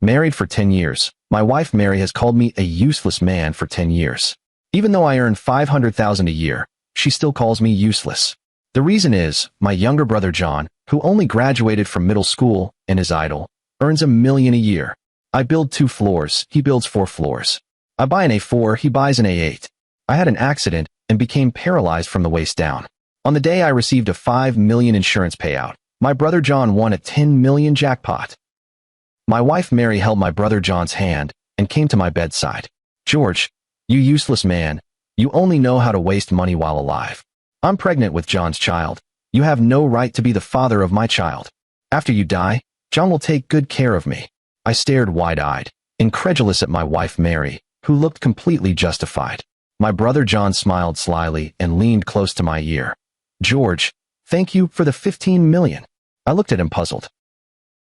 Married for 10 years, my wife Mary has called me a useless man for 10 years. Even though I earn $500,000 a year, she still calls me useless. The reason is, my younger brother John, who only graduated from middle school and is idle, earns $1 million a year. I build 2 floors, he builds 4 floors. I buy an A4, he buys an A8. I had an accident and became paralyzed from the waist down. On the day I received a $5 million insurance payout, my brother John won a $10 million jackpot. My wife Mary held my brother John's hand and came to my bedside. George, you useless man, you only know how to waste money while alive. I'm pregnant with John's child. You have no right to be the father of my child. After you die, John will take good care of me. I stared wide-eyed, incredulous at my wife Mary, who looked completely justified. My brother John smiled slyly and leaned close to my ear. George, thank you for the $15 million. I looked at him puzzled.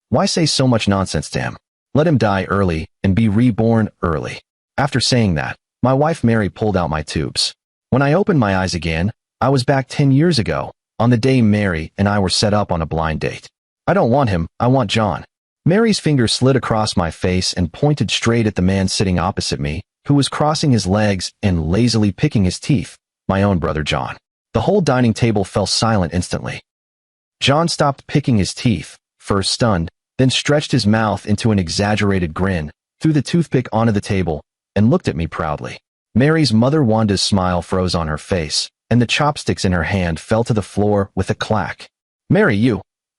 Why say so much nonsense to him? Let him die early and be reborn early. After saying that, my wife Mary pulled out my tubes. When I opened my eyes again, I was back 10 years ago, on the day Mary and I were set up on a blind date. I don't want him, I want John. Mary's finger slid across my face and pointed straight at the man sitting opposite me, who was crossing his legs and lazily picking his teeth, my own brother John. The whole dining table fell silent instantly. John stopped picking his teeth, first stunned, then stretched his mouth into an exaggerated grin, threw the toothpick onto the table, and looked at me proudly. Mary's mother Wanda's smile froze on her face, and the chopsticks in her hand fell to the floor with a clack. Mary,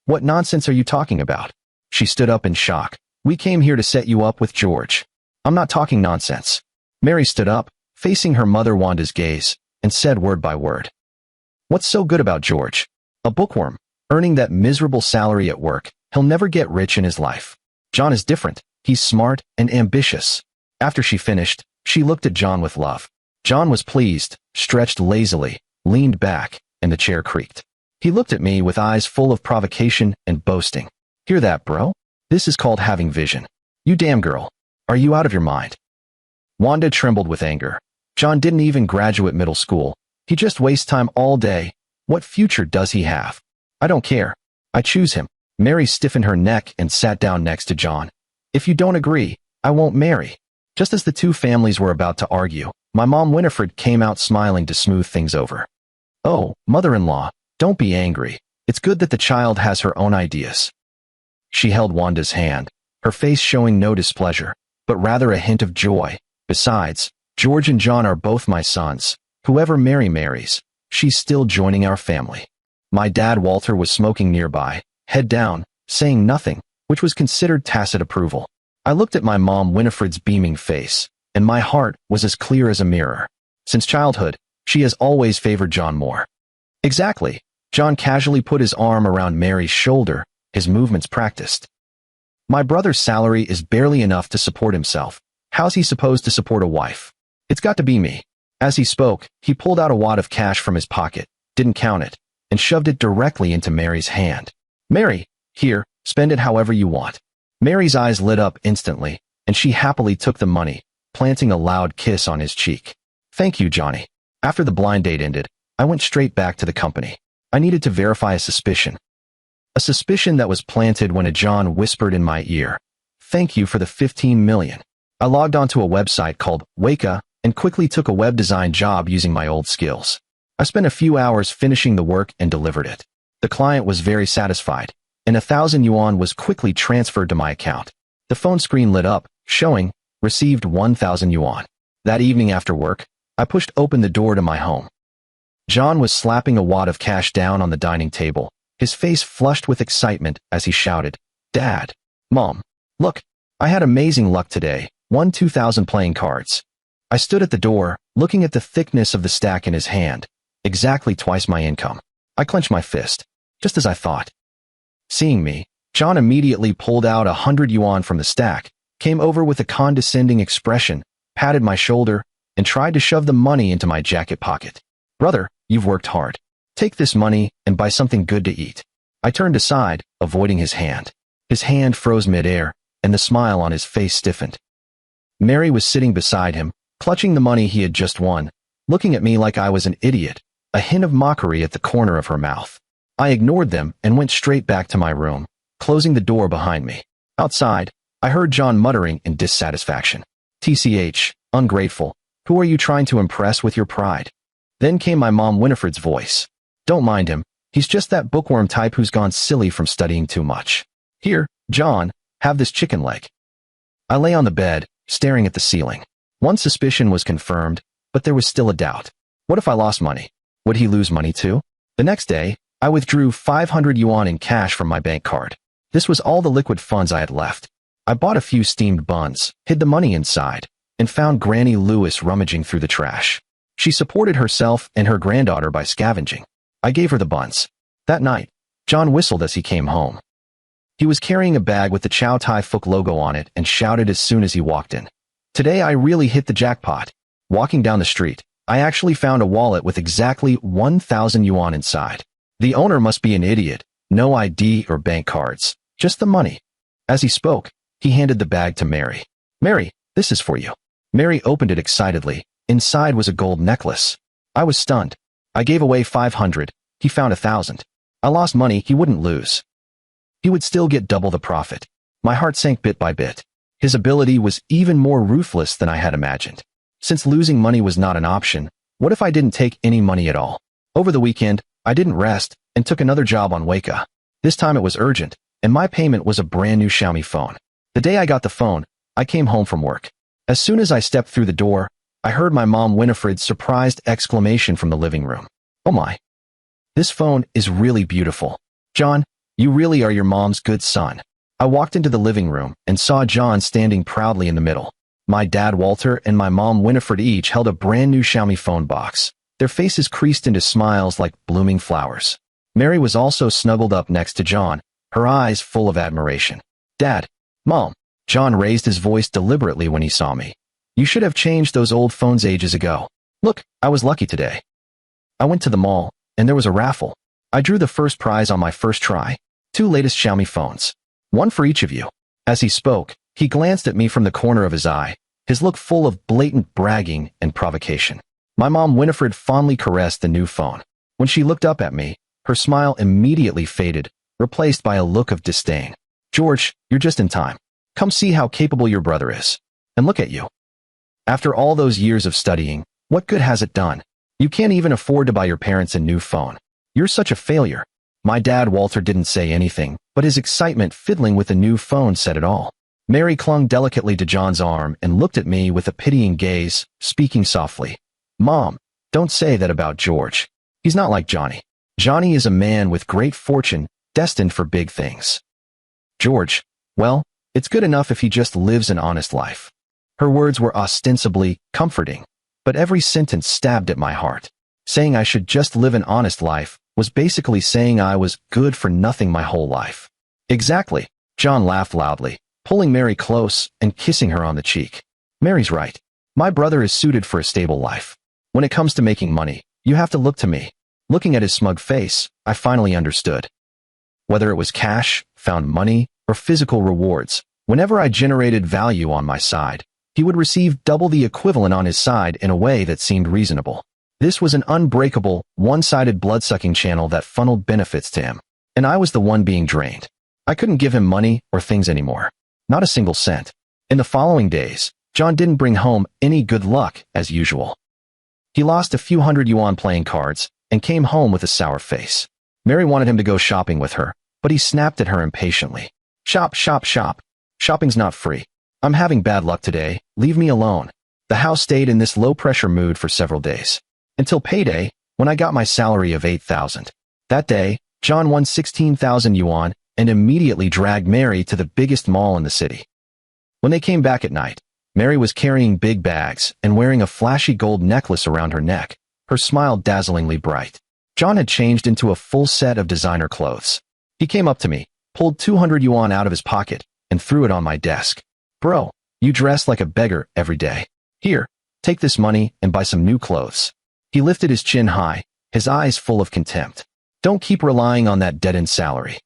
what nonsense are you talking about? She stood up in shock. We came here to set you up with George. I'm not talking nonsense. Mary stood up, facing her mother Wanda's gaze, and said word by word. What's so good about George? A bookworm, earning that miserable salary at work. He'll never get rich in his life. John is different. He's smart and ambitious. After she finished, she looked at John with love. John was pleased, stretched lazily, leaned back, and the chair creaked. He looked at me with eyes full of provocation and boasting. Hear that, bro? This is called having vision. You damn girl. Are you out of your mind? Wanda trembled with anger. John didn't even graduate middle school. He just wastes time all day. What future does he have? I don't care. I choose him. Mary stiffened her neck and sat down next to John. If you don't agree, I won't marry. Just as the two families were about to argue, my mom Winifred came out smiling to smooth things over. Oh, mother-in-law, don't be angry. It's good that the child has her own ideas. She held Wanda's hand, her face showing no displeasure, but rather a hint of joy. Besides, George and John are both my sons. Whoever Mary marries, she's still joining our family. My dad Walter was smoking nearby, head down, saying nothing, which was considered tacit approval. I looked at my mom Winifred's beaming face, and my heart was as clear as a mirror. Since childhood, she has always favored John more. Exactly. John casually put his arm around Mary's shoulder, his movements practiced. My brother's salary is barely enough to support himself. How's he supposed to support a wife? It's got to be me. As he spoke, he pulled out a wad of cash from his pocket, didn't count it, and shoved it directly into Mary's hand. Mary, here, spend it however you want. Mary's eyes lit up instantly, and she happily took the money, planting a loud kiss on his cheek. Thank you, Johnny. After the blind date ended, I went straight back to the company. I needed to verify a suspicion. A suspicion that was planted when a John whispered in my ear, "Thank you for the $15 million. I logged onto a website called Weka and quickly took a web design job using my old skills. I spent a few hours finishing the work and delivered it. The client was very satisfied, and 1,000 yuan was quickly transferred to my account. The phone screen lit up, showing, received 1,000 yuan. That evening after work, I pushed open the door to my home. John was slapping a wad of cash down on the dining table, his face flushed with excitement as he shouted, "Dad! Mom! Look! I had amazing luck today, won 2,000 playing cards." I stood at the door, looking at the thickness of the stack in his hand, exactly twice my income. I clenched my fist, just as I thought. Seeing me, John immediately pulled out 100 yuan from the stack, came over with a condescending expression, patted my shoulder, and tried to shove the money into my jacket pocket. "Brother, you've worked hard. Take this money and buy something good to eat." I turned aside, avoiding his hand. His hand froze midair, and the smile on his face stiffened. Mary was sitting beside him, clutching the money he had just won, looking at me like I was an idiot, a hint of mockery at the corner of her mouth. I ignored them and went straight back to my room, closing the door behind me. Outside, I heard John muttering in dissatisfaction. TCH, ungrateful. Who are you trying to impress with your pride? Then came my mom Winifred's voice. Don't mind him. He's just that bookworm type who's gone silly from studying too much. Here, John, have this chicken leg. I lay on the bed, staring at the ceiling. One suspicion was confirmed, but there was still a doubt. What if I lost money? Would he lose money too? The next day, I withdrew 500 yuan in cash from my bank card. This was all the liquid funds I had left. I bought a few steamed buns, hid the money inside, and found Granny Lewis rummaging through the trash. She supported herself and her granddaughter by scavenging. I gave her the buns. That night, John whistled as he came home. He was carrying a bag with the Chow Tai Fook logo on it and shouted as soon as he walked in. Today I really hit the jackpot. Walking down the street, I actually found a wallet with exactly 1,000 yuan inside. The owner must be an idiot. No ID or bank cards. Just the money. As he spoke, he handed the bag to Mary. Mary, this is for you. Mary opened it excitedly. Inside was a gold necklace. I was stunned. I gave away 500. He found 1,000. I lost money he wouldn't lose. He would still get double the profit. My heart sank bit by bit. His ability was even more ruthless than I had imagined. Since losing money was not an option, what if I didn't take any money at all? Over the weekend, I didn't rest and took another job on Weka. This time it was urgent, and my payment was a brand new Xiaomi phone. The day I got the phone, I came home from work. As soon as I stepped through the door, I heard my mom Winifred's surprised exclamation from the living room. Oh my. This phone is really beautiful. John, you really are your mom's good son. I walked into the living room and saw John standing proudly in the middle. My dad Walter and my mom Winifred each held a brand new Xiaomi phone box. Their faces creased into smiles like blooming flowers. Mary was also snuggled up next to John, her eyes full of admiration. Dad, Mom, John raised his voice deliberately when he saw me. You should have changed those old phones ages ago. Look, I was lucky today. I went to the mall, and there was a raffle. I drew the first prize on my first try. 2 latest Xiaomi phones. One for each of you. As he spoke, he glanced at me from the corner of his eye, his look full of blatant bragging and provocation. My mom Winifred fondly caressed the new phone. When she looked up at me, her smile immediately faded, replaced by a look of disdain. George, you're just in time. Come see how capable your brother is. And look at you. After all those years of studying, what good has it done? You can't even afford to buy your parents a new phone. You're such a failure. My dad Walter didn't say anything, but his excitement fiddling with the new phone said it all. Mary clung delicately to John's arm and looked at me with a pitying gaze, speaking softly. Mom, don't say that about George. He's not like Johnny. Johnny is a man with great fortune, destined for big things. George, well, it's good enough if he just lives an honest life. Her words were ostensibly comforting, but every sentence stabbed at my heart. Saying I should just live an honest life was basically saying I was good for nothing my whole life. Exactly, John laughed loudly, pulling Mary close and kissing her on the cheek. Mary's right. My brother is suited for a stable life. When it comes to making money, you have to look to me. Looking at his smug face, I finally understood. Whether it was cash, found money, or physical rewards, whenever I generated value on my side, he would receive double the equivalent on his side in a way that seemed reasonable. This was an unbreakable, one-sided blood-sucking channel that funneled benefits to him, and I was the one being drained. I couldn't give him money or things anymore. Not a single cent. In the following days, John didn't bring home any good luck as usual. He lost a few hundred yuan playing cards and came home with a sour face. Mary wanted him to go shopping with her, but he snapped at her impatiently. Shop, shop, shop. Shopping's not free. I'm having bad luck today. Leave me alone. The house stayed in this low-pressure mood for several days. Until payday, when I got my salary of 8,000. That day, John won 16,000 yuan and immediately dragged Mary to the biggest mall in the city. When they came back at night, Mary was carrying big bags and wearing a flashy gold necklace around her neck, her smile dazzlingly bright. John had changed into a full set of designer clothes. He came up to me, pulled 200 yuan out of his pocket, and threw it on my desk. Bro, you dress like a beggar every day. Here, take this money and buy some new clothes. He lifted his chin high, his eyes full of contempt. Don't keep relying on that dead-end salary.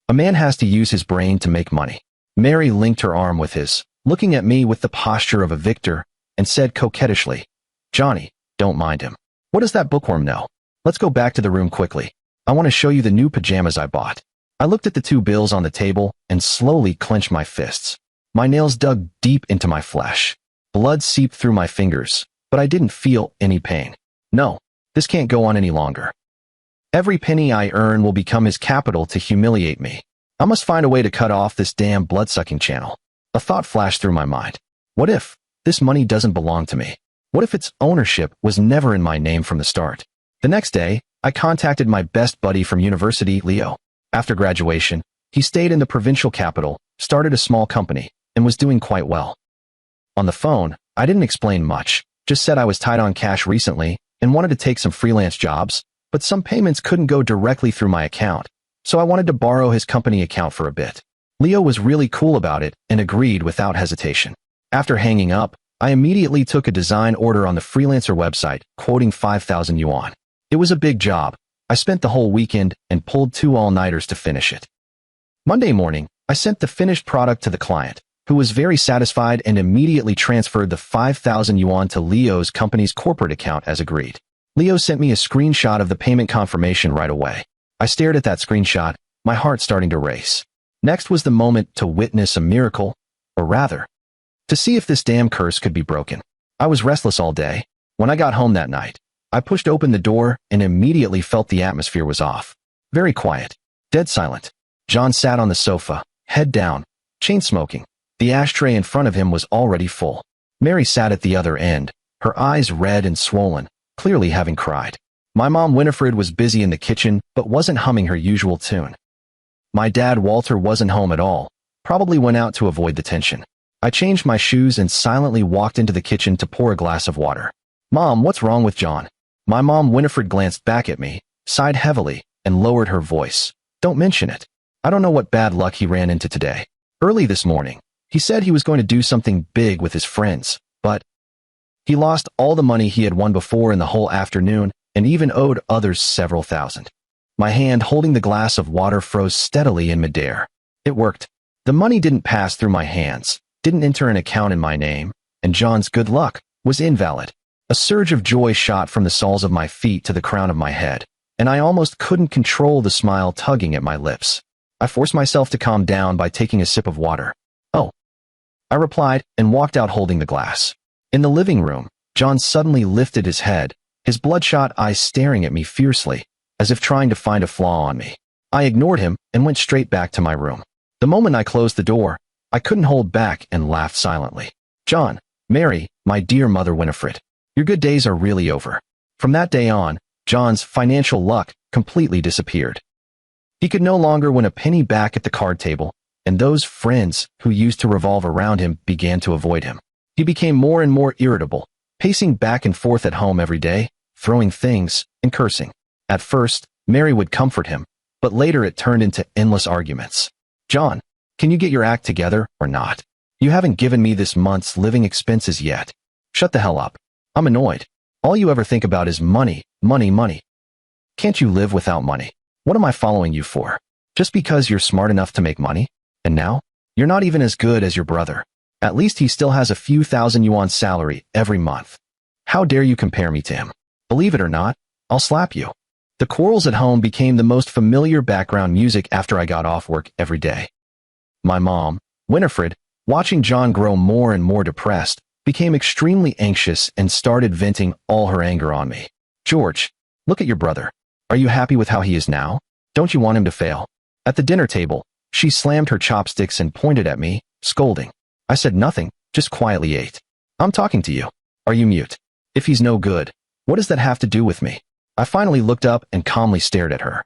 A man has to use his brain to make money. Mary linked her arm with his, looking at me with the posture of a victor, and said coquettishly, Johnny, don't mind him. What does that bookworm know? Let's go back to the room quickly. I want to show you the new pajamas I bought. I looked at the 2 bills on the table and slowly clenched my fists. My nails dug deep into my flesh. Blood seeped through my fingers, but I didn't feel any pain. No, this can't go on any longer. Every penny I earn will become his capital to humiliate me. I must find a way to cut off this damn blood-sucking channel. A thought flashed through my mind. What if this money doesn't belong to me? What if its ownership was never in my name from the start? The next day, I contacted my best buddy from university, Leo. After graduation, he stayed in the provincial capital, started a small company, and was doing quite well. On the phone, I didn't explain much, just said I was tight on cash recently and wanted to take some freelance jobs, but some payments couldn't go directly through my account, so I wanted to borrow his company account for a bit. Leo was really cool about it and agreed without hesitation. After hanging up, I immediately took a design order on the freelancer website, quoting 5,000 yuan. It was a big job. I spent the whole weekend and pulled 2 all-nighters to finish it. Monday morning, I sent the finished product to the client, who was very satisfied and immediately transferred the 5,000 yuan to Leo's company's corporate account as agreed. Leo sent me a screenshot of the payment confirmation right away. I stared at that screenshot, my heart starting to race. Next was the moment to witness a miracle, or rather, to see if this damn curse could be broken. I was restless all day. When I got home that night, I pushed open the door and immediately felt the atmosphere was off. Very quiet. Dead silent. John sat on the sofa, head down, chain smoking. The ashtray in front of him was already full. Mary sat at the other end, her eyes red and swollen, clearly having cried. My mom Winifred was busy in the kitchen but wasn't humming her usual tune. My dad Walter wasn't home at all, probably went out to avoid the tension. I changed my shoes and silently walked into the kitchen to pour a glass of water. Mom, what's wrong with John? My mom Winifred glanced back at me, sighed heavily, and lowered her voice. Don't mention it. I don't know what bad luck he ran into today. Early this morning, he said he was going to do something big with his friends, but he lost all the money he had won before in the whole afternoon and even owed others several thousand. My hand holding the glass of water froze steadily in midair. It worked. The money didn't pass through my hands, didn't enter an account in my name, and John's good luck was invalid. A surge of joy shot from the soles of my feet to the crown of my head, and I almost couldn't control the smile tugging at my lips. I forced myself to calm down by taking a sip of water. Oh, I replied and walked out holding the glass. In the living room, John suddenly lifted his head, his bloodshot eyes staring at me fiercely, as if trying to find a flaw on me. I ignored him and went straight back to my room. The moment I closed the door, I couldn't hold back and laughed silently. John, Mary, my dear mother Winifred, your good days are really over. From that day on, John's financial luck completely disappeared. He could no longer win a penny back at the card table, and those friends who used to revolve around him began to avoid him. He became more and more irritable, pacing back and forth at home every day, throwing things and cursing. At first, Mary would comfort him, but later it turned into endless arguments. John, can you get your act together or not? You haven't given me this month's living expenses yet. Shut the hell up. I'm annoyed. All you ever think about is money, money, money. Can't you live without money? What am I following you for? Just because you're smart enough to make money? And now, you're not even as good as your brother. At least he still has a few thousand yuan salary every month. How dare you compare me to him? Believe it or not, I'll slap you. The quarrels at home became the most familiar background music after I got off work every day. My mom, Winifred, watching John grow more and more depressed, became extremely anxious and started venting all her anger on me. George, look at your brother. Are you happy with how he is now? Don't you want him to fail? At the dinner table, she slammed her chopsticks and pointed at me, scolding. I said nothing, just quietly ate. I'm talking to you. Are you mute? If he's no good, what does that have to do with me? I finally looked up and calmly stared at her.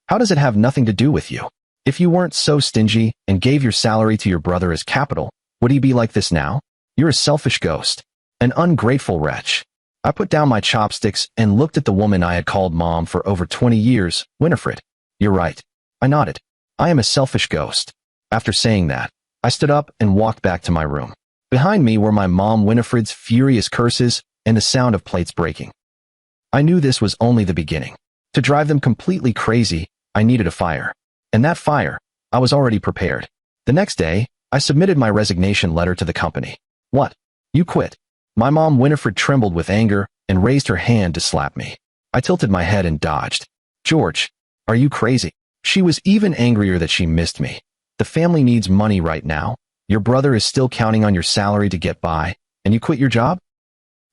How does it have nothing to do with you? If you weren't so stingy and gave your salary to your brother as capital, would he be like this now? You're a selfish ghost, an ungrateful wretch. I put down my chopsticks and looked at the woman I had called mom for over 20 years, Winifred. You're right. I nodded. I am a selfish ghost. After saying that, I stood up and walked back to my room. Behind me were my mom Winifred's furious curses and the sound of plates breaking. I knew this was only the beginning. To drive them completely crazy, I needed a fire. And that fire, I was already prepared. The next day, I submitted my resignation letter to the company. What? You quit? My mom Winifred trembled with anger and raised her hand to slap me. I tilted my head and dodged. George, are you crazy? She was even angrier that she missed me. The family needs money right now. Your brother is still counting on your salary to get by, and you quit your job?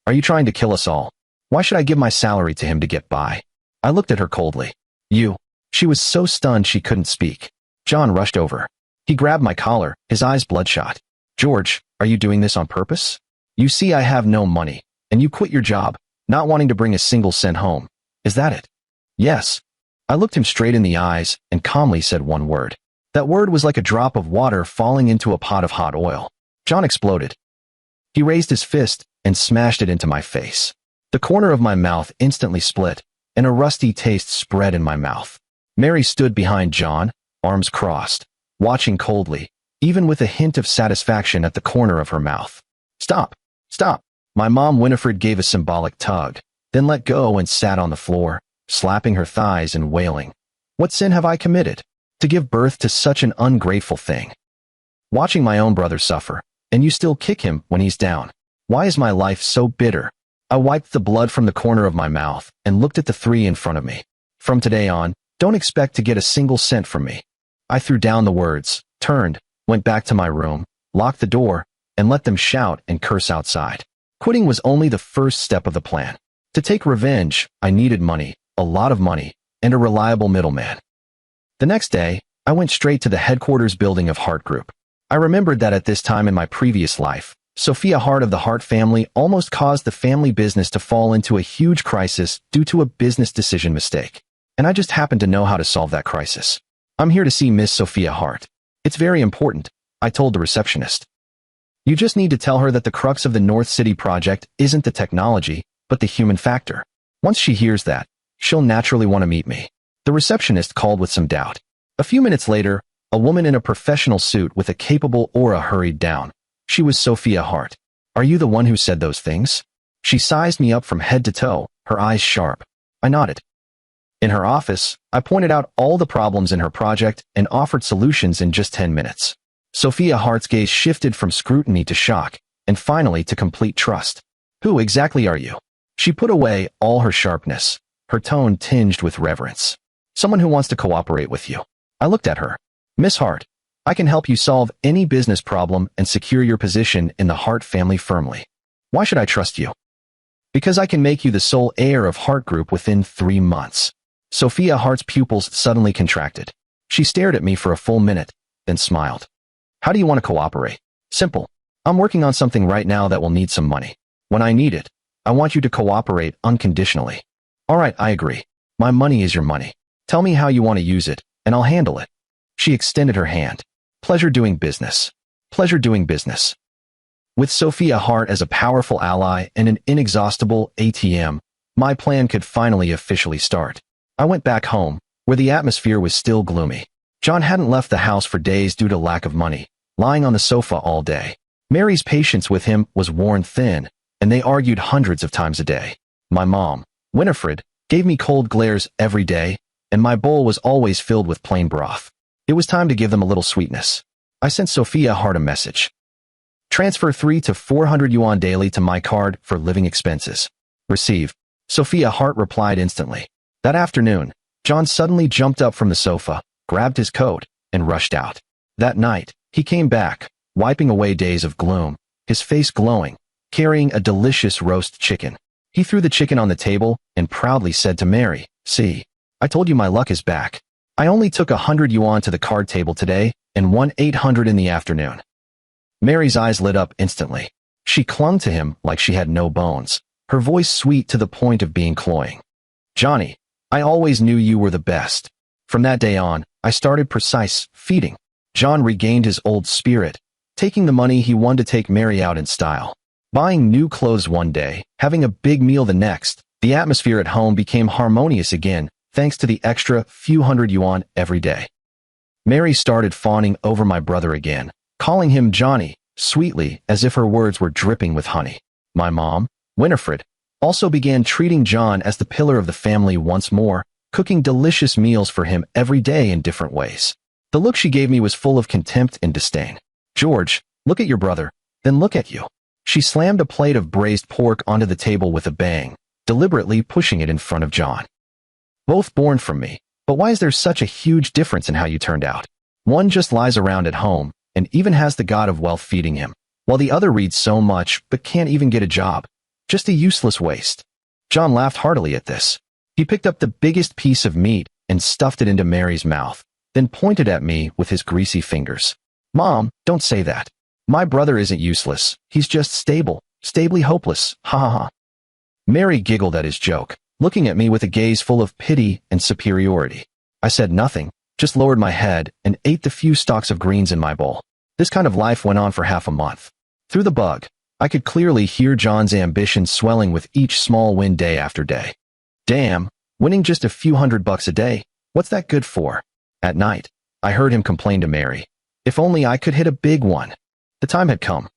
Are you trying to kill us all? Why should I give my salary to him to get by? I looked at her coldly. You. She was so stunned she couldn't speak. John rushed over. He grabbed my collar, his eyes bloodshot. George, are you doing this on purpose? You see I have no money, and you quit your job, not wanting to bring a single cent home. Is that it? Yes. I looked him straight in the eyes and calmly said one word. That word was like a drop of water falling into a pot of hot oil. John exploded. He raised his fist and smashed it into my face. The corner of my mouth instantly split, and a rusty taste spread in my mouth. Mary stood behind John, arms crossed, watching coldly, even with a hint of satisfaction at the corner of her mouth. Stop! Stop! My mom Winifred gave a symbolic tug, then let go and sat on the floor, slapping her thighs and wailing. What sin have I committed? To give birth to such an ungrateful thing. Watching my own brother suffer, and you still kick him when he's down. Why is my life so bitter? I wiped the blood from the corner of my mouth and looked at the three in front of me. From today on, don't expect to get a single cent from me. I threw down the words, turned, went back to my room, locked the door, and let them shout and curse outside. Quitting was only the first step of the plan. To take revenge, I needed money, a lot of money, and a reliable middleman. The next day, I went straight to the headquarters building of Hart Group. I remembered that at this time in my previous life, Sophia Hart of the Hart family almost caused the family business to fall into a huge crisis due to a business decision mistake. And I just happened to know how to solve that crisis. I'm here to see Miss Sophia Hart. It's very important, I told the receptionist. You just need to tell her that the crux of the North City project isn't the technology, but the human factor. Once she hears that, she'll naturally want to meet me. The receptionist called with some doubt. A few minutes later, a woman in a professional suit with a capable aura hurried down. She was Sophia Hart. Are you the one who said those things? She sized me up from head to toe, her eyes sharp. I nodded. In her office, I pointed out all the problems in her project and offered solutions in just 10 minutes. Sophia Hart's gaze shifted from scrutiny to shock, and finally to complete trust. Who exactly are you? She put away all her sharpness, her tone tinged with reverence. Someone who wants to cooperate with you. I looked at her. Miss Hart, I can help you solve any business problem and secure your position in the Hart family firmly. Why should I trust you? Because I can make you the sole heir of Hart Group within 3 months. Sophia Hart's pupils suddenly contracted. She stared at me for a full minute, then smiled. How do you want to cooperate? Simple. I'm working on something right now that will need some money. When I need it, I want you to cooperate unconditionally. All right, I agree. My money is your money. Tell me how you want to use it, and I'll handle it. She extended her hand. Pleasure doing business. Pleasure doing business. With Sophia Hart as a powerful ally and an inexhaustible ATM, my plan could finally officially start. I went back home, where the atmosphere was still gloomy. John hadn't left the house for days due to lack of money, lying on the sofa all day. Mary's patience with him was worn thin, and they argued hundreds of times a day. My mom, Winifred, gave me cold glares every day, and my bowl was always filled with plain broth. It was time to give them a little sweetness. I sent Sophia Hart a message. Transfer 3 to 400 yuan daily to my card for living expenses. Receive. Sophia Hart replied instantly. That afternoon, John suddenly jumped up from the sofa, grabbed his coat, and rushed out. That night, he came back, wiping away days of gloom, his face glowing, carrying a delicious roast chicken. He threw the chicken on the table and proudly said to Mary, "See, I told you my luck is back. I only took 100 yuan to the card table today and won 800 in the afternoon." Mary's eyes lit up instantly. She clung to him like she had no bones, her voice sweet to the point of being cloying. "Johnny, I always knew you were the best." From that day on, I started precise feeding. John regained his old spirit, taking the money he won to take Mary out in style. Buying new clothes one day, having a big meal the next, the atmosphere at home became harmonious again, thanks to the extra few hundred yuan every day. Mary started fawning over my brother again, calling him Johnny, sweetly, as if her words were dripping with honey. My mom, Winifred, also began treating John as the pillar of the family once more, cooking delicious meals for him every day in different ways. The look she gave me was full of contempt and disdain. "George, look at your brother, then look at you." She slammed a plate of braised pork onto the table with a bang, deliberately pushing it in front of John. "Both born from me, but why is there such a huge difference in how you turned out? One just lies around at home, and even has the god of wealth feeding him, while the other reads so much but can't even get a job. Just a useless waste. John laughed heartily at this. He picked up the biggest piece of meat and stuffed it into Mary's mouth, then pointed at me with his greasy fingers. Mom, don't say that. My brother isn't useless. He's just stably hopeless. Ha ha ha. Mary giggled at his joke, looking at me with a gaze full of pity and superiority. I said nothing, just lowered my head and ate the few stalks of greens in my bowl. This kind of life went on for half a month. Through the bug, I could clearly hear John's ambition swelling with each small win day after day. Damn, winning just a few $100 a day, what's that good for? At night, I heard him complain to Mary. If only I could hit a big one. The time had come.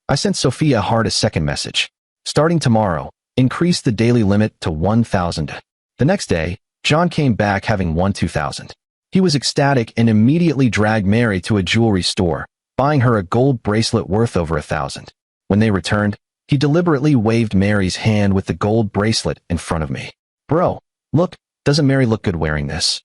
I sent Sophia Hart a second message. Starting tomorrow, increase the daily limit to 1,000. The next day, John came back having won 2,000. He was ecstatic and immediately dragged Mary to a jewelry store, buying her a gold bracelet worth over 1,000. When they returned, he deliberately waved Mary's hand with the gold bracelet in front of me. Bro, look, doesn't Mary look good wearing this?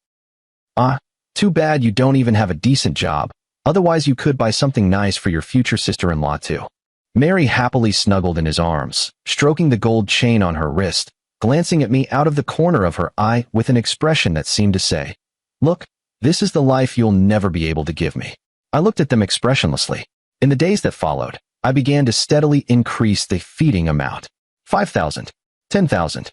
Too bad you don't even have a decent job. Otherwise you could buy something nice for your future sister-in-law too. Mary happily snuggled in his arms, stroking the gold chain on her wrist, glancing at me out of the corner of her eye with an expression that seemed to say, "Look, this is the life you'll never be able to give me." I looked at them expressionlessly. In the days that followed, I began to steadily increase the feeding amount. 5,000, 10,000.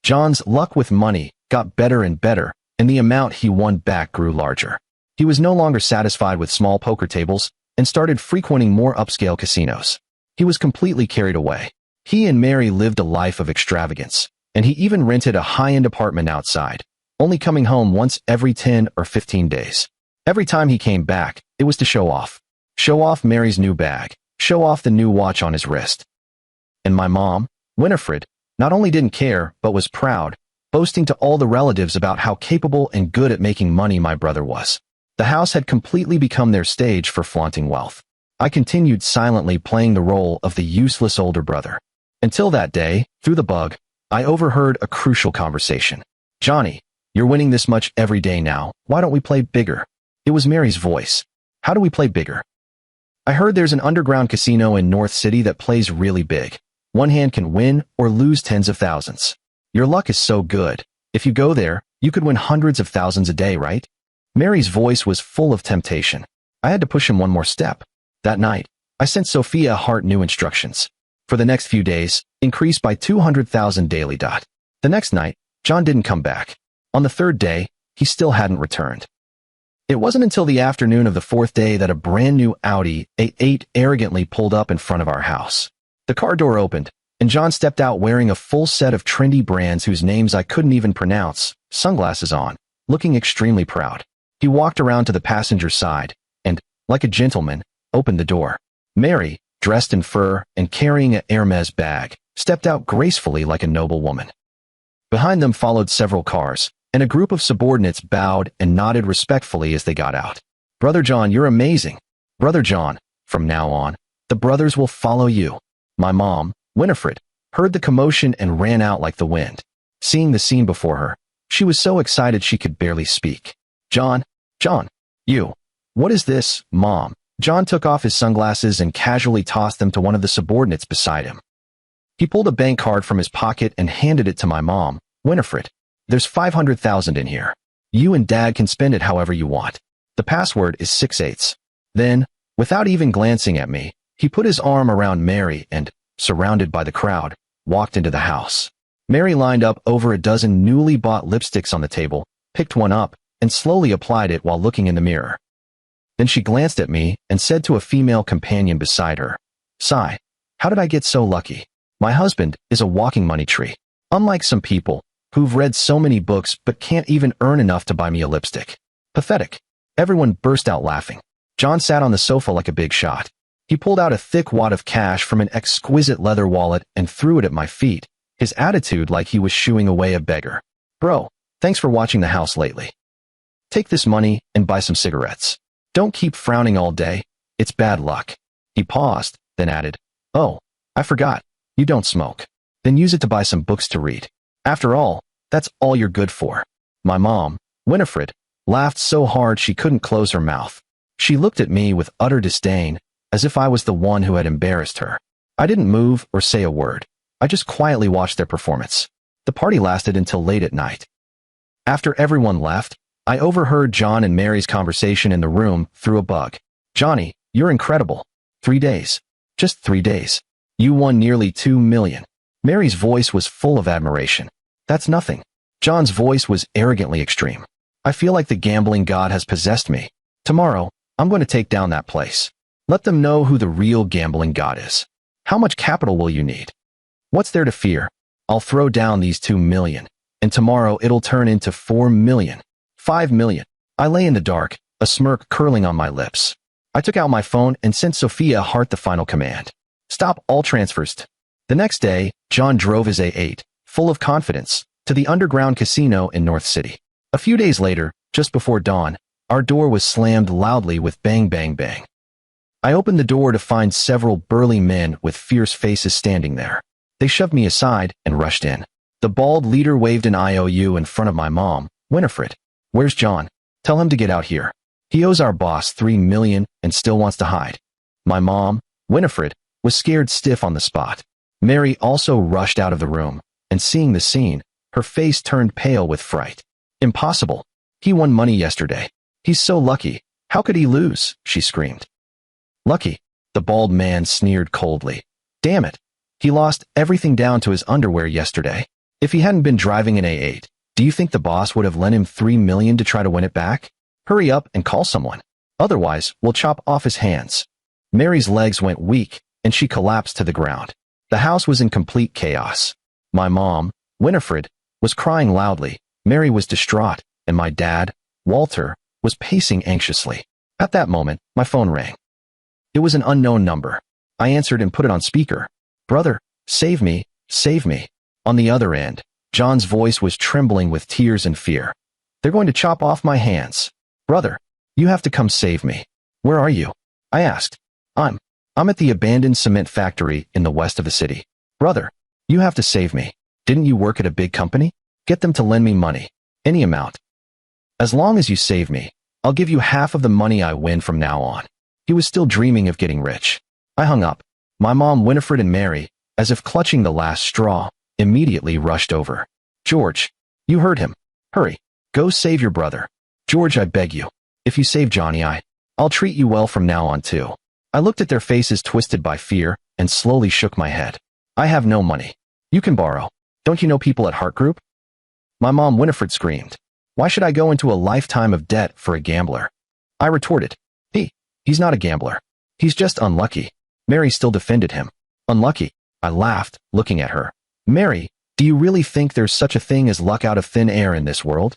John's luck with money got better and better, and the amount he won back grew larger. He was no longer satisfied with small poker tables and started frequenting more upscale casinos. He was completely carried away. He and Mary lived a life of extravagance, and he even rented a high-end apartment outside, only coming home once every 10 or 15 days. Every time he came back, it was to show off. Show off Mary's new bag, show off the new watch on his wrist. And my mom, Winifred, not only didn't care, but was proud, boasting to all the relatives about how capable and good at making money my brother was. The house had completely become their stage for flaunting wealth. I continued silently playing the role of the useless older brother. Until that day, through the bug, I overheard a crucial conversation. "Johnny, you're winning this much every day now. Why don't we play bigger?" It was Mary's voice. "How do we play bigger?" "I heard there's an underground casino in North City that plays really big. One hand can win or lose tens of thousands. Your luck is so good. If you go there, you could win hundreds of thousands a day, right?" Mary's voice was full of temptation. I had to push him one more step. That night, I sent Sophia Hart new instructions. For the next few days, increase by 200,000 daily. The next night, John didn't come back. On the third day, he still hadn't returned. It wasn't until the afternoon of the fourth day that a brand new Audi A8 arrogantly pulled up in front of our house. The car door opened, and John stepped out wearing a full set of trendy brands whose names I couldn't even pronounce, sunglasses on, looking extremely proud. He walked around to the passenger side and, like a gentleman, opened the door. Mary, dressed in fur and carrying an Hermes bag, stepped out gracefully like a noble woman. Behind them followed several cars, and a group of subordinates bowed and nodded respectfully as they got out. "Brother John, you're amazing. Brother John, from now on, the brothers will follow you." My mom, Winifred, heard the commotion and ran out like the wind. Seeing the scene before her, she was so excited she could barely speak. John, you. What is this, Mom?" John took off his sunglasses and casually tossed them to one of the subordinates beside him. He pulled a bank card from his pocket and handed it to my mom, Winifred. "There's 500,000 in here. You and Dad can spend it however you want. The password is 6/8. Then, without even glancing at me, he put his arm around Mary and, surrounded by the crowd, walked into the house. Mary lined up over a dozen newly bought lipsticks on the table, picked one up, and slowly applied it while looking in the mirror. Then she glanced at me and said to a female companion beside her, "Sigh, how did I get so lucky? My husband is a walking money tree. Unlike some people who've read so many books but can't even earn enough to buy me a lipstick. Pathetic." Everyone burst out laughing. John sat on the sofa like a big shot. He pulled out a thick wad of cash from an exquisite leather wallet and threw it at my feet, his attitude like he was shooing away a beggar. "Bro, thanks for watching the house lately. Take this money and buy some cigarettes. Don't keep frowning all day. It's bad luck." He paused, then added, "Oh, I forgot. You don't smoke. Then use it to buy some books to read. After all, that's all you're good for." My mom, Winifred, laughed so hard she couldn't close her mouth. She looked at me with utter disdain, as if I was the one who had embarrassed her. I didn't move or say a word. I just quietly watched their performance. The party lasted until late at night. After everyone left, I overheard John and Mary's conversation in the room through a bug. "Johnny, you're incredible. 3 days. Just 3 days. You won nearly 2 million. Mary's voice was full of admiration. "That's nothing." John's voice was arrogantly extreme. "I feel like the gambling god has possessed me. Tomorrow, I'm going to take down that place. Let them know who the real gambling god is. How much capital will you need? What's there to fear? I'll throw down these 2 million, and tomorrow it'll turn into 4 million, 5 million. I lay in the dark, a smirk curling on my lips. I took out my phone and sent Sophia Hart the final command. "Stop all transfers." The next day, John drove his A8, full of confidence, to the underground casino in North City. A few days later, just before dawn, our door was slammed loudly with bang bang bang. I opened the door to find several burly men with fierce faces standing there. They shoved me aside and rushed in. The bald leader waved an IOU in front of my mom, Winifred. "Where's John? Tell him to get out here. He owes our boss 3 million and still wants to hide." My mom, Winifred, was scared stiff on the spot. Mary also rushed out of the room, and seeing the scene, her face turned pale with fright. "Impossible. He won money yesterday. He's so lucky. How could he lose?" she screamed. "Lucky?" The bald man sneered coldly. "Damn it. He lost everything down to his underwear yesterday. If he hadn't been driving an A8, do you think the boss would have lent him 3 million to try to win it back? Hurry up and call someone. Otherwise, we'll chop off his hands." Mary's legs went weak, and she collapsed to the ground. The house was in complete chaos. My mom, Winifred, was crying loudly. Mary was distraught, and my dad, Walter, was pacing anxiously. At that moment, my phone rang. It was an unknown number. I answered and put it on speaker. "Brother, save me, save me." On the other end, John's voice was trembling with tears and fear. "They're going to chop off my hands. Brother, you have to come save me." "Where are you?" I asked. I'm at the abandoned cement factory in the west of the city." "Brother, you have to save me. Didn't you work at a big company? Get them to lend me money. Any amount. As long as you save me, I'll give you half of the money I win from now on." He was still dreaming of getting rich. I hung up. My mom, Winifred, and Mary, as if clutching the last straw, immediately rushed over. "George, you heard him. Hurry. Go save your brother. George, I beg you. If you save Johnny, I'll treat you well from now on too." I looked at their faces twisted by fear and slowly shook my head. "I have no money. You can borrow. Don't you know people at Heart Group?" My mom, Winifred, screamed. "Why should I go into a lifetime of debt for a gambler?" I retorted. He's not a gambler. He's just unlucky." Mary still defended him. "Unlucky?" I laughed, looking at her. "Mary, do you really think there's such a thing as luck out of thin air in this world?"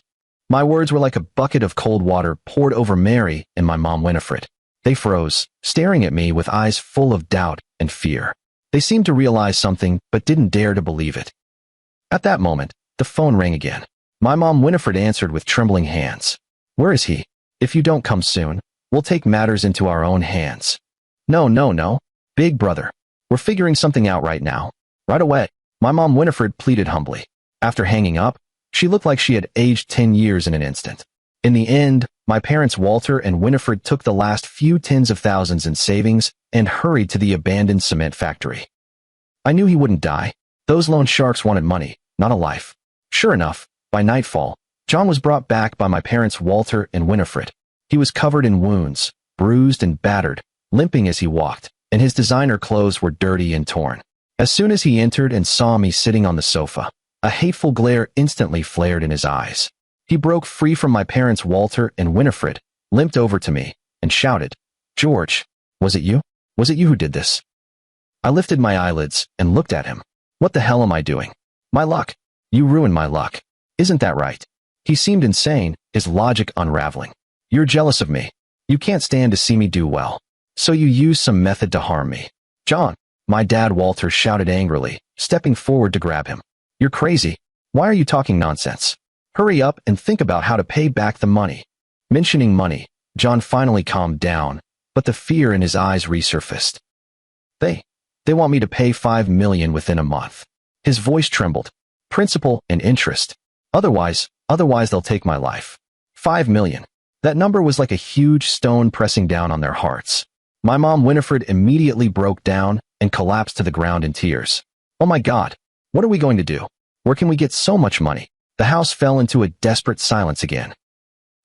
My words were like a bucket of cold water poured over Mary and my mom, Winifred. They froze, staring at me with eyes full of doubt and fear. They seemed to realize something, but didn't dare to believe it. At that moment, the phone rang again. My mom, Winifred, answered with trembling hands. "Where is he? If you don't come soon, we'll take matters into our own hands." No. Big brother. We're figuring something out right now. Right away." My mom, Winifred, pleaded humbly. After hanging up, she looked like she had aged 10 years in an instant. In the end, my parents, Walter and Winifred, took the last few tens of thousands in savings and hurried to the abandoned cement factory. I knew he wouldn't die. Those loan sharks wanted money, not a life. Sure enough, by nightfall, John was brought back by my parents, Walter and Winifred. He was covered in wounds, bruised and battered, limping as he walked, and his designer clothes were dirty and torn. As soon as he entered and saw me sitting on the sofa, a hateful glare instantly flared in his eyes. He broke free from my parents, Walter and Winifred, limped over to me, and shouted, "George, was it you? Was it you who did this?" I lifted my eyelids and looked at him. "What the hell am I doing? My luck. You ruined my luck. Isn't that right?" He seemed insane, his logic unraveling. "You're jealous of me. You can't stand to see me do well. So you use some method to harm me." "John," my dad, Walter, shouted angrily, stepping forward to grab him. "You're crazy. Why are you talking nonsense? Hurry up and think about how to pay back the money." Mentioning money, John finally calmed down, but the fear in his eyes resurfaced. They want me to pay 5 million within a month." His voice trembled. "Principal and interest. Otherwise they'll take my life. 5 million. That number was like a huge stone pressing down on their hearts. My mom Winifred immediately broke down and collapsed to the ground in tears. Oh my God, what are we going to do? Where can we get so much money? The house fell into a desperate silence again.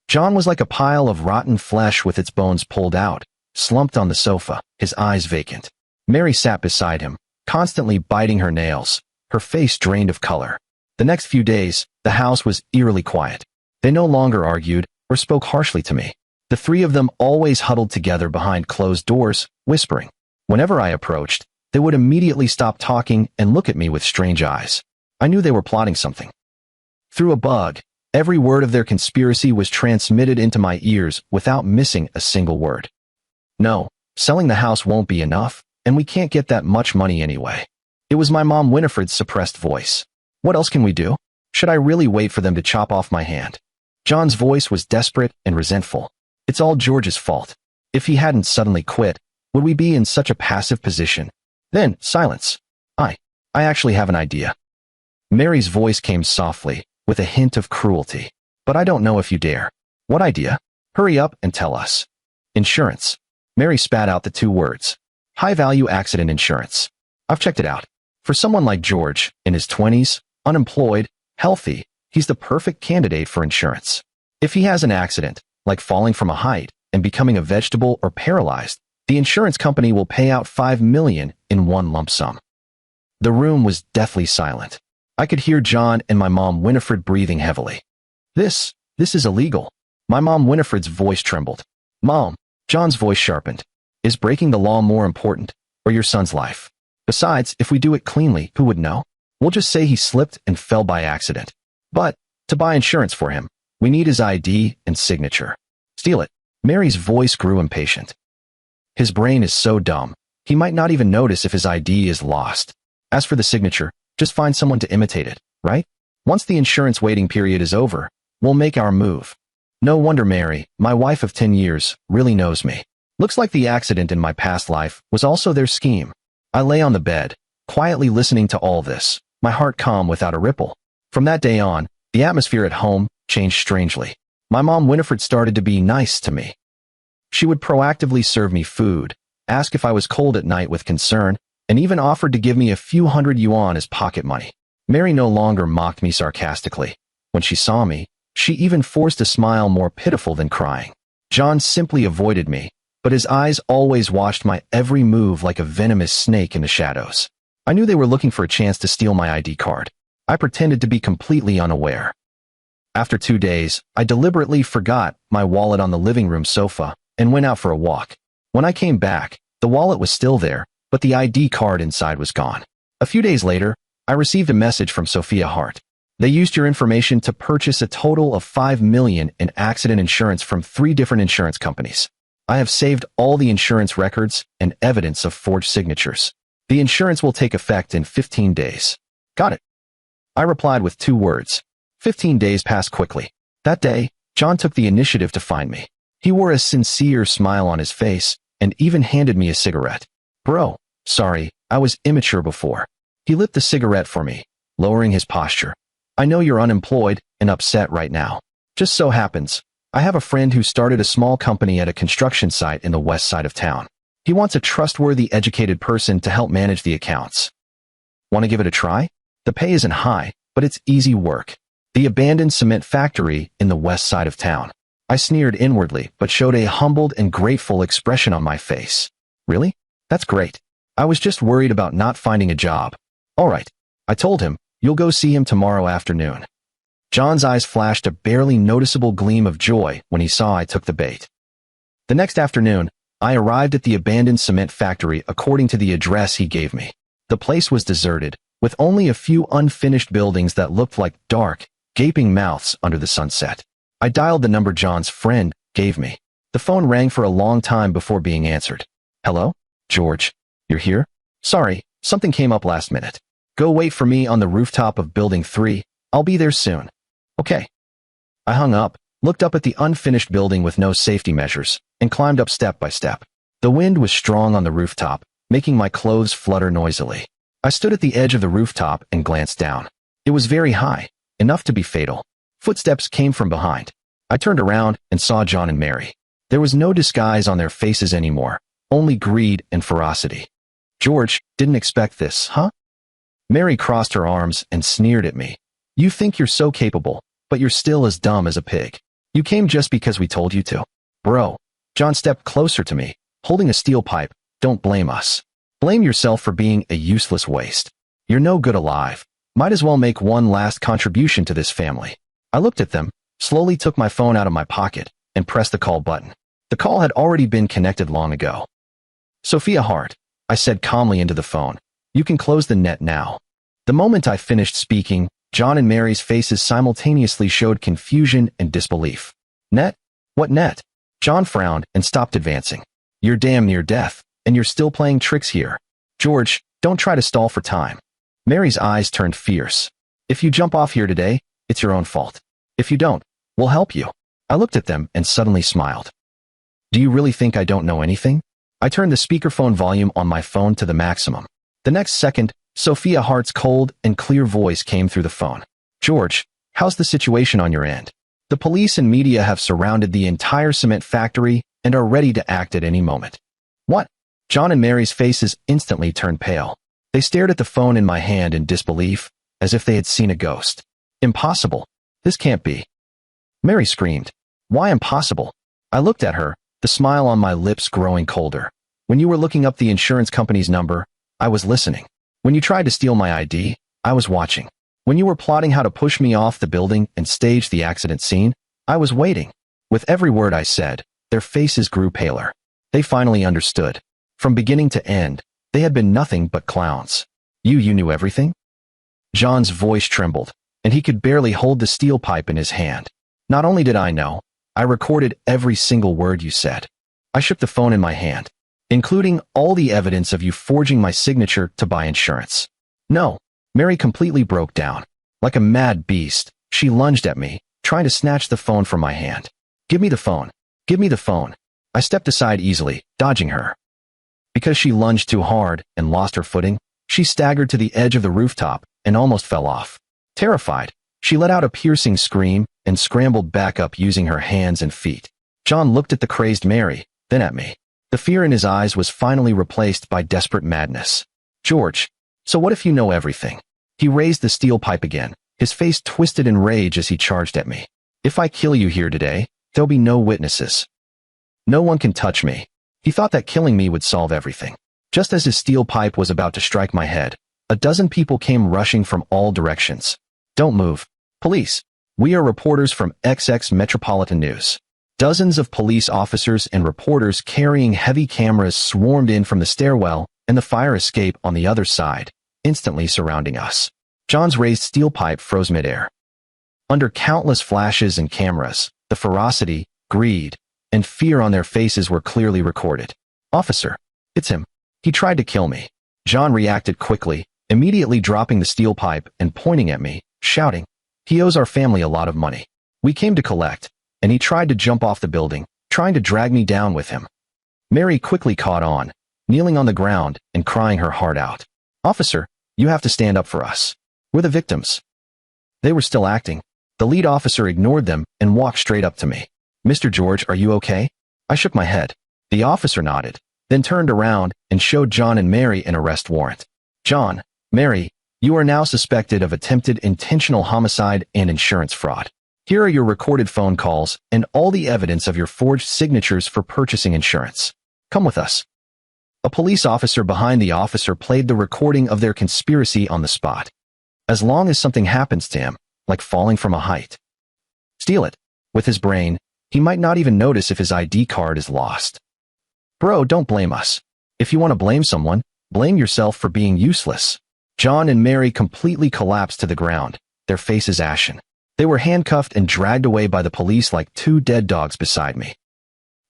John was like a pile of rotten flesh with its bones pulled out, slumped on the sofa, his eyes vacant. Mary sat beside him, constantly biting her nails, her face drained of color. The next few days, the house was eerily quiet. They no longer argued or spoke harshly to me. The three of them always huddled together behind closed doors, whispering. Whenever I approached, they would immediately stop talking and look at me with strange eyes. I knew they were plotting something. Through a bug, every word of their conspiracy was transmitted into my ears without missing a single word. No, selling the house won't be enough, and we can't get that much money anyway. It was my mom Winifred's suppressed voice. What else can we do? Should I really wait for them to chop off my hand? John's voice was desperate and resentful. It's all George's fault. If he hadn't suddenly quit, would we be in such a passive position? Then, silence. I actually have an idea. Mary's voice came softly, with a hint of cruelty. But I don't know if you dare. What idea? Hurry up and tell us. Insurance. Mary spat out the two words. High-value accident insurance. I've checked it out. For someone like George, in his 20s, unemployed, healthy, he's the perfect candidate for insurance. If he has an accident, like falling from a height and becoming a vegetable or paralyzed, the insurance company will pay out $5 million in one lump sum. The room was deathly silent. I could hear John and my mom Winifred breathing heavily. This is illegal. My mom Winifred's voice trembled. Mom, John's voice sharpened. Is breaking the law more important, or your son's life? Besides, if we do it cleanly, who would know? We'll just say he slipped and fell by accident. But, to buy insurance for him, we need his ID and signature. Steal it. Mary's voice grew impatient. His brain is so dumb, he might not even notice if his ID is lost. As for the signature, just find someone to imitate it, right? Once the insurance waiting period is over, we'll make our move. No wonder Mary, my wife of 10 years, really knows me. Looks like the accident in my past life was also their scheme. I lay on the bed, quietly listening to all this, my heart calm without a ripple. From that day on, the atmosphere at home changed strangely. My mom Winifred started to be nice to me. She would proactively serve me food, ask if I was cold at night with concern, and even offered to give me a few hundred yuan as pocket money. Mary no longer mocked me sarcastically. When she saw me, she even forced a smile more pitiful than crying. John simply avoided me, but his eyes always watched my every move like a venomous snake in the shadows. I knew they were looking for a chance to steal my ID card. I pretended to be completely unaware. After 2 days, I deliberately forgot my wallet on the living room sofa and went out for a walk. When I came back, the wallet was still there, but the ID card inside was gone. A few days later, I received a message from Sophia Hart. They used your information to purchase a total of $5 million in accident insurance from 3 different insurance companies. I have saved all the insurance records and evidence of forged signatures. The insurance will take effect in 15 days. Got it. I replied with 2 words. 15 days passed quickly. That day, John took the initiative to find me. He wore a sincere smile on his face and even handed me a cigarette. Bro, sorry, I was immature before. He lit the cigarette for me, lowering his posture. I know you're unemployed and upset right now. Just so happens, I have a friend who started a small company at a construction site in the west side of town. He wants a trustworthy, educated person to help manage the accounts. Want to give it a try? The pay isn't high, but it's easy work. The abandoned cement factory in the west side of town. I sneered inwardly, but showed a humbled and grateful expression on my face. Really? That's great. I was just worried about not finding a job. All right. I told him, you'll go see him tomorrow afternoon. John's eyes flashed a barely noticeable gleam of joy when he saw I took the bait. The next afternoon, I arrived at the abandoned cement factory according to the address he gave me. The place was deserted, with only a few unfinished buildings that looked like dark, gaping mouths under the sunset. I dialed the number John's friend gave me. The phone rang for a long time before being answered. Hello? George, you're here? Sorry, something came up last minute. Go wait for me on the rooftop of Building 3. I'll be there soon. Okay. I hung up, looked up at the unfinished building with no safety measures, and climbed up step by step. The wind was strong on the rooftop, making my clothes flutter noisily. I stood at the edge of the rooftop and glanced down. It was very high, enough to be fatal. Footsteps came from behind. I turned around and saw John and Mary. There was no disguise on their faces anymore, only greed and ferocity. George, didn't expect this, huh? Mary crossed her arms and sneered at me. You think you're so capable, but you're still as dumb as a pig. You came just because we told you to. Bro. John stepped closer to me, holding a steel pipe. Don't blame us. Blame yourself for being a useless waste. You're no good alive. Might as well make one last contribution to this family. I looked at them, slowly took my phone out of my pocket, and pressed the call button. The call had already been connected long ago. Sophia Hart, I said calmly into the phone. You can close the net now. The moment I finished speaking, John and Mary's faces simultaneously showed confusion and disbelief. Net? What net? John frowned and stopped advancing. You're damn near death, and you're still playing tricks here. George, don't try to stall for time. Mary's eyes turned fierce. If you jump off here today, it's your own fault. If you don't, we'll help you. I looked at them and suddenly smiled. Do you really think I don't know anything? I turned the speakerphone volume on my phone to the maximum. The next second, Sophia Hart's cold and clear voice came through the phone. George, how's the situation on your end? The police and media have surrounded the entire cement factory and are ready to act at any moment. What? John and Mary's faces instantly turned pale. They stared at the phone in my hand in disbelief, as if they had seen a ghost. Impossible. This can't be. Mary screamed. Why impossible? I looked at her, the smile on my lips growing colder. When you were looking up the insurance company's number, I was listening. When you tried to steal my ID, I was watching. When you were plotting how to push me off the building and stage the accident scene, I was waiting. With every word I said, their faces grew paler. They finally understood. From beginning to end, they had been nothing but clowns. You knew everything? John's voice trembled, and he could barely hold the steel pipe in his hand. Not only did I know, I recorded every single word you said. I shook the phone in my hand, including all the evidence of you forging my signature to buy insurance. No. Mary completely broke down. Like a mad beast, she lunged at me, trying to snatch the phone from my hand. Give me the phone. Give me the phone. I stepped aside easily, dodging her. Because she lunged too hard and lost her footing, she staggered to the edge of the rooftop and almost fell off. Terrified, she let out a piercing scream and scrambled back up using her hands and feet. John looked at the crazed Mary, then at me. The fear in his eyes was finally replaced by desperate madness. George, so what if you know everything? He raised the steel pipe again, his face twisted in rage as he charged at me. If I kill you here today, there'll be no witnesses. No one can touch me. He thought that killing me would solve everything. Just as his steel pipe was about to strike my head, a dozen people came rushing from all directions. Don't move. Police. We are reporters from XX Metropolitan News. Dozens of police officers and reporters carrying heavy cameras swarmed in from the stairwell and the fire escape on the other side, instantly surrounding us. John's raised steel pipe froze midair. Under countless flashes and cameras, the ferocity, greed, and fear on their faces were clearly recorded. Officer, it's him. He tried to kill me. John reacted quickly, immediately dropping the steel pipe and pointing at me, shouting, he owes our family a lot of money. We came to collect, and he tried to jump off the building, trying to drag me down with him. Mary quickly caught on, kneeling on the ground and crying her heart out. Officer, you have to stand up for us. We're the victims. They were still acting. The lead officer ignored them and walked straight up to me. Mr. George, are you okay? I shook my head. The officer nodded, then turned around and showed John and Mary an arrest warrant. John, Mary, you are now suspected of attempted intentional homicide and insurance fraud. Here are your recorded phone calls and all the evidence of your forged signatures for purchasing insurance. Come with us. A police officer behind the officer played the recording of their conspiracy on the spot. As long as something happens to him, like falling from a height. Steal it. With his brain, he might not even notice if his ID card is lost. Bro, don't blame us. If you want to blame someone, blame yourself for being useless. John and Mary completely collapsed to the ground, their faces ashen. They were handcuffed and dragged away by the police like two dead dogs beside me.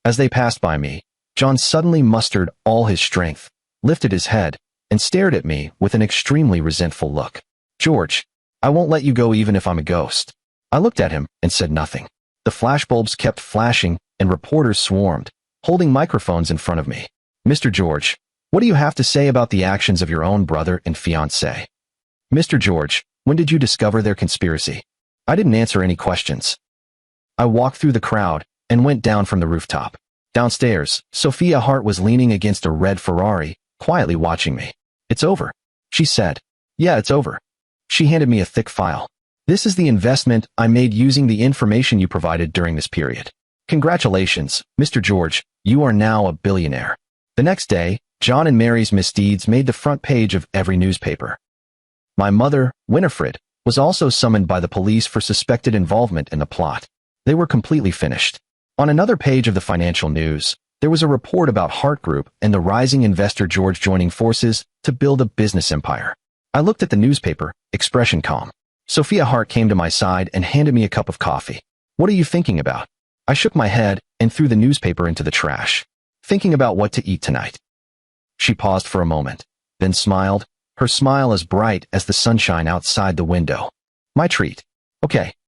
As they passed by me, John suddenly mustered all his strength, lifted his head, and stared at me with an extremely resentful look. George, I won't let you go even if I'm a ghost. I looked at him and said nothing. The flashbulbs kept flashing and reporters swarmed, holding microphones in front of me. Mr. George, what do you have to say about the actions of your own brother and fiancé? Mr. George, when did you discover their conspiracy? I didn't answer any questions. I walked through the crowd and went down from the rooftop. Downstairs, Sophia Hart was leaning against a red Ferrari, quietly watching me. "It's over," she said. "Yeah, it's over." She handed me a thick file. "This is the investment I made using the information you provided during this period. Congratulations, Mr. George, you are now a billionaire." The next day, John and Mary's misdeeds made the front page of every newspaper. My mother, Winifred, was also summoned by the police for suspected involvement in the plot. They were completely finished. On another page of the financial news, there was a report about Hart Group and the rising investor George joining forces to build a business empire. I looked at the newspaper, expression calm. Sophia Hart came to my side and handed me a cup of coffee. "What are you thinking about?" I shook my head and threw the newspaper into the trash. "Thinking about what to eat tonight." She paused for a moment, then smiled, her smile as bright as the sunshine outside the window. "My treat. Okay,